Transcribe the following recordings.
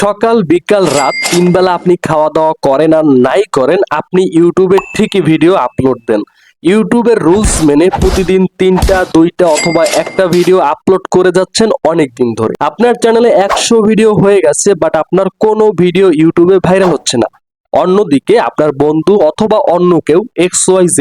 সকাল বিকাল রাত ৩ বেলা আপনি খাওয়া দাওয়া করেন আর নাই করেন, আপনি ইউটিউবে ঠিকই ভিডিও আপলোড দেন। ইউটিউবের রুলস মেনে প্রতিদিন ৩টা ২টা অথবা একটা ভিডিও আপলোড করে যাচ্ছেন অনেক দিন ধরে। আপনার চ্যানেলে ১০০ ভিডিও হয়ে গেছে, বাট আপনার কোনো ভিডিও ইউটিউবে ভাইরাল হচ্ছে না। অন্যদিকে আপনার বন্ধু অথবা অন্য কেউ XYZ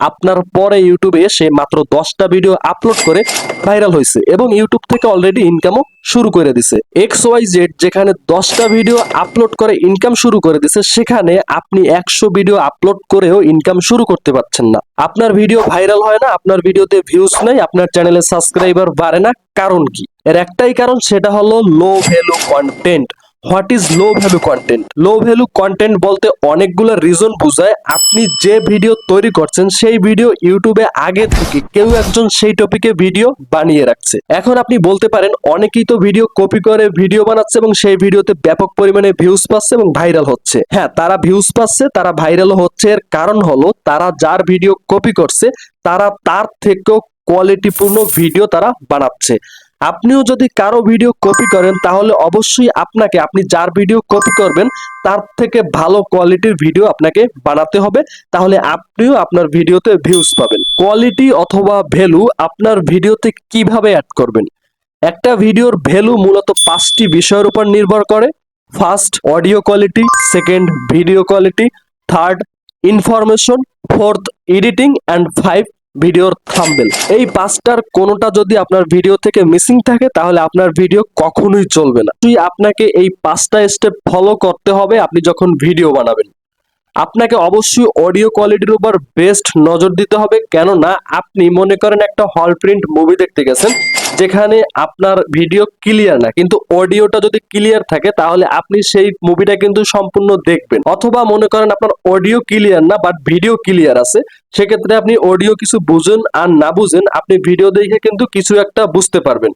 আপনার পরে ইউটিউবে এসে মাত্র 10টা ভিডিও আপলোড করে ভাইরাল হয়েছে এবং ইউটিউব থেকে অলরেডি ইনকামও শুরু করে দিছে। XYZ যেখানে 10টা ভিডিও আপলোড করে ইনকাম শুরু করে দিছে, সেখানে আপনি 100 ভিডিও আপলোড করেও ইনকাম শুরু করতে পারছেন না। আপনার ভিডিও ভাইরাল হয় না, আপনার ভিডিওতে ভিউজ নাই, আপনার চ্যানেলে সাবস্ক্রাইবার বাড়ে না। কারণ কি? এর একটাই কারণ, সেটা হলো low value content. What is low value content? Low value content বলতে অনেকগুলো রিজন বোঝায়। আপনি যে ভিডিও তৈরি করছেন সেই ভিডিও ইউটিউবে আগে থেকে কেউ একজন সেই টপিকে ভিডিও বানিয়ে রাখছে। এখন আপনি বলতে পারেন অনেকেই তো ভিডিও কপি করে ভিডিও বানাচ্ছে এবং সেই ভিডিওতে ব্যাপক পরিমাণে ভিউজ পাচ্ছে এবং ভাইরাল হচ্ছে। হ্যাঁ, তারা ভিউজ পাচ্ছে, তারা ভাইরাল হচ্ছে। এর কারণ হলো তারা যার ভিডিও কপি করছে তারা তার থেকেও কোয়ালিটিপূর্ণ ভিডিও তারা বানাচ্ছে। আপনিও যদি কারো ভিডিও কপি করেন তাহলে অবশ্যই আপনাকে, আপনি যার ভিডিও কপি করবেন তার থেকে ভালো কোয়ালিটির ভিডিও আপনাকে বানাতে হবে, তাহলে আপনিও আপনার ভিডিওতে ভিউজ পাবেন। কোয়ালিটি অথবা ভ্যালু আপনার ভিডিওতে কিভাবে অ্যাড করবেন? একটা ভিডিওর ভ্যালু মূলত 5টি বিষয়ের উপর নির্ভর করে। First, audio quality; second, video quality; third, information; fourth, editing; and 5, ভিডিওর থাম্বনেল। এই 5টার কোনোটা যদি আপনার ভিডিও থেকে মিসিং থাকে তাহলে আপনার ভিডিও কখনোই চলবে না। আপনাকে এই 5টা স্টেপ ফলো করতে হবে আপনি যখন ভিডিও বানাবেন। আপনাকে অবশ্যই অডিও কোয়ালিটির উপর বেস্ট নজর দিতে হবে, কেননা আপনি মনে করেন একটা হল প্রিন্ট মুভি দেখতে গেছেন যেখানে আপনার ভিডিও ক্লিয়ার না, কিন্তু অডিওটা যদি ক্লিয়ার থাকে তাহলে আপনি সেই মুভিটা কিন্তু সম্পূর্ণ দেখবেন। অথবা মনে করেন আপনার অডিও ক্লিয়ার না বাট ভিডিও ক্লিয়ার আছে, সেক্ষেত্রে আপনি অডিও কিছু বুঝেন আর না বুঝেন, আপনি ভিডিও দেখে কিন্তু কিছু একটা বুঝতে পারবেন।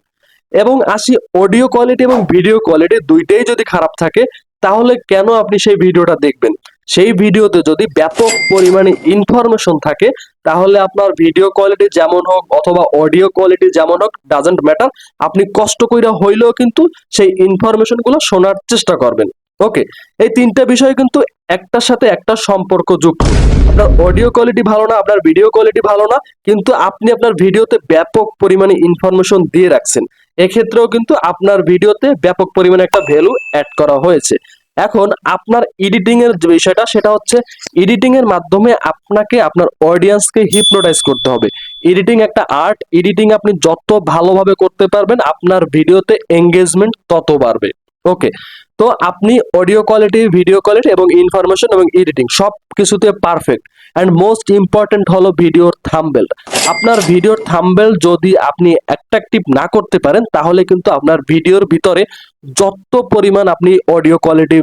এবং আসি অডিও কোয়ালিটি এবং ভিডিও কোয়ালিটি দুইটাই যদি খারাপ থাকে তাহলে কেন আপনি সেই ভিডিওটা দেখবেন? সেই ভিডিওতে যদি ব্যাপক পরিমাণে ইনফরমেশন থাকে তাহলে আপনার ভিডিও কোয়ালিটি যেমন হোক অথবা অডিও কোয়ালিটি যেমন হোক, ডাজন্ট ম্যাটার, আপনি কষ্ট কইরা হইলেও কিন্তু সেই ইনফরমেশন গুলো শোনার চেষ্টা করবেন। ওকে, এই 3টা বিষয় কিন্তু একটার সাথে একটা সম্পর্ক যুক্ত। আপনার অডিও কোয়ালিটি ভালো না, আপনার ভিডিও কোয়ালিটি ভালো না, কিন্তু আপনি আপনার ভিডিওতে ব্যাপক পরিমাণে ইনফরমেশন দিয়ে রাখছেন, এক্ষেত্রেও কিন্তু আপনার ভিডিওতে ব্যাপক পরিমাণে একটা ভ্যালু অ্যাড করা হয়েছে। এখন আপনার এডিটিং এর যে বিষয়টা, সেটা হচ্ছে এডিটিং এর মাধ্যমে আপনাকে আপনার অডিয়েন্সকে হিপনোটাইজ করতে হবে। এডিটিং একটা আর্ট, এডিটিং আপনি যত ভালোভাবে করতে পারবেন আপনার ভিডিওতে এঙ্গেজমেন্ট তত বাড়বে। ওকে, তো আপনি অডিও কোয়ালিটি, ভিডিও কোয়ালিটি এবং ইনফরমেশন এবং এডিটিং সব কিছুতে পারফেক্ট। অ্যান্ড মোস্ট ইম্পর্টেন্ট হলো ভিডিওর থাম্বনেল। আপনার ভিডিওর থাম্বনেল যদি আপনি অ্যাট্রাকটিভ না করতে পারেন তাহলে কিন্তু আপনার ভিডিওর ভিতরে যত পরিমাণ আপনি অডিও কোয়ালিটি,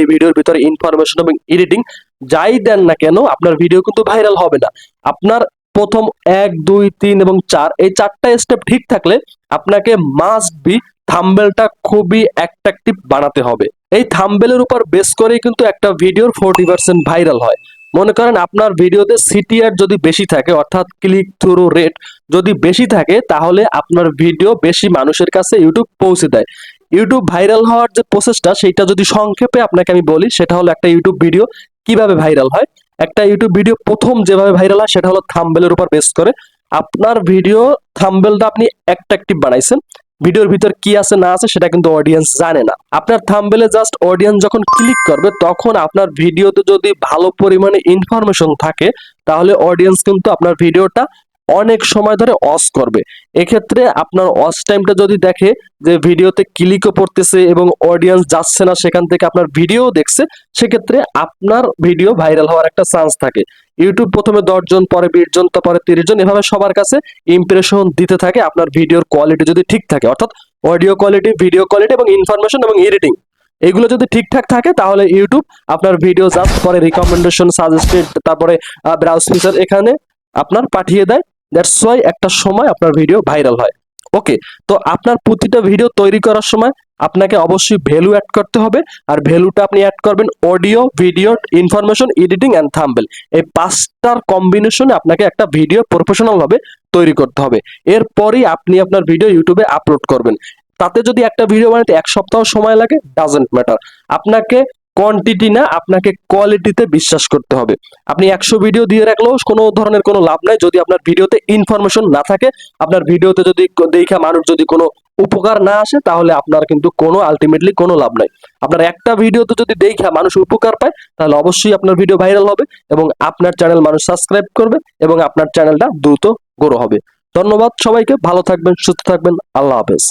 ভিডিওর ভিতরে ইনফরমেশন এবং এডিটিং যাই দেন না কেন, আপনার ভিডিও কিন্তু ভাইরাল হবে না। আপনার প্রথম 1, 2, 3 এবং 4 এই 4টা স্টেপ ঠিক থাকলে আপনাকে মাস্ট বি থাম্বনেলটা খুবই অ্যাট্রাকটিভ বানাতে হবে। এই থাম্বনেলের উপর বেস করেই কিন্তু একটা ভিডিওর 40% ভাইরাল হয়। মনে করেন আপনার ভিডিওতে সিটিআর যদি বেশি থাকে, অর্থাৎ ক্লিক থ্রু রেট যদি বেশি থাকে, তাহলে আপনার ভিডিও বেশি মানুষের কাছে ইউটিউব পৌঁছে দেয়। ইউটিউব ভাইরাল হওয়ার যে প্রসেসটা, সেটা যদি সংক্ষেপে আপনাকে আমি বলি, সেটা হলো একটা ইউটিউব ভিডিও কিভাবে ভাইরাল হয়। একটা ইউটিউব ভিডিও প্রথম যেভাবে ভাইরাল হয় সেটা হলো থাম্বনেলের উপর বেস করে। আপনার ভিডিও থাম্বনেলটা আপনি অ্যাট্রাকটিভ বানাইছেন, ভিডিওর ভিতর কি আছে না আছে সেটা কিন্তু অডিয়েন্স জানে না। আপনার থাম্বনেলে জাস্ট অডিয়েন্স যখন ক্লিক করবে তখন আপনার ভিডিওতে যদি ভালো পরিমাণে ইনফরমেশন থাকে তাহলে অডিয়েন্স কিন্তু আপনার ভিডিওটা অনেক সময় ধরে ওয়াচ করবে। এক্ষেত্রে আপনার ওয়াচ টাইমটা যদি দেখে যে ভিডিওতে ক্লিকও পড়তেছে এবং অডিয়েন্স যাচ্ছে না, সেখান থেকে আপনার ভিডিও দেখছে, সেক্ষেত্রে আপনার ভিডিও ভাইরাল হওয়ার একটা চান্স থাকে। ইউটিউব প্রথমে 10 জন, পরে 20 জন, তারপরে 30 জন, এভাবে সবার কাছে ইমপ্রেশন দিতে থাকে আপনার ভিডিওর কোয়ালিটি যদি ঠিক থাকে, অর্থাৎ অডিও কোয়ালিটি, ভিডিও কোয়ালিটি এবং ইনফরমেশন এবং এডিটিং এগুলো যদি ঠিকঠাক থাকে তাহলে ইউটিউব আপনার ভিডিও জাস্ট পরে রিকমেন্ডেশন, সাজেস্টেড, তারপরে ব্রাউজ ফিচার এখানে আপনার পাঠিয়ে দেয়। দ্যাটস ওয়াই একটা সময় আপনার ভিডিও ভাইরাল হয়। ওকে, তো আপনার প্রতিটা ভিডিও তৈরি করার সময় আপনাকে অবশ্যই ভ্যালু অ্যাড করতে হবে। আর ভ্যালুটা আপনি অ্যাড করবেন audio, video, information, editing and thumbnail. এই 5টার কম্বিনেশনে আপনাকে একটা ভিডিও প্রফেশনাল ভাবে তৈরি করতে হবে। এরপরই আপনি আপনার ভিডিও ইউটিউবে আপলোড করবেন। তাতে যদি একটা ভিডিও বানাতে 1 সপ্তাহ সময় লাগে, ডাজন্ট ম্যাটার। আপনাকে কোয়ান্টিটি না, আপনাকে কোয়ালিটিতে বিশ্বাস করতে হবে। আপনি 100 ভিডিও দিয়ে রাখলেও কোনো ধরনের কোনো লাভ নাই যদি আপনার ভিডিওতে ইনফরমেশন না থাকে। আপনার ভিডিওতে যদি দেখা মানুষ যদি কোনো উপকার না আসে, তাহলে আপনার কিন্তু কোনো আলটিমেটলি কোনো লাভ নাই। আপনার একটা ভিডিওতে যদি দেখা মানুষ উপকার পায়, তাহলে অবশ্যই আপনার ভিডিও ভাইরাল হবে এবং আপনার চ্যানেল মানুষ সাবস্ক্রাইব করবে এবং আপনার চ্যানেলটা দ্রুত গ্রো হবে। ধন্যবাদ সবাইকে, ভালো থাকবেন, সুস্থ থাকবেন, আল্লাহ হাফেজ।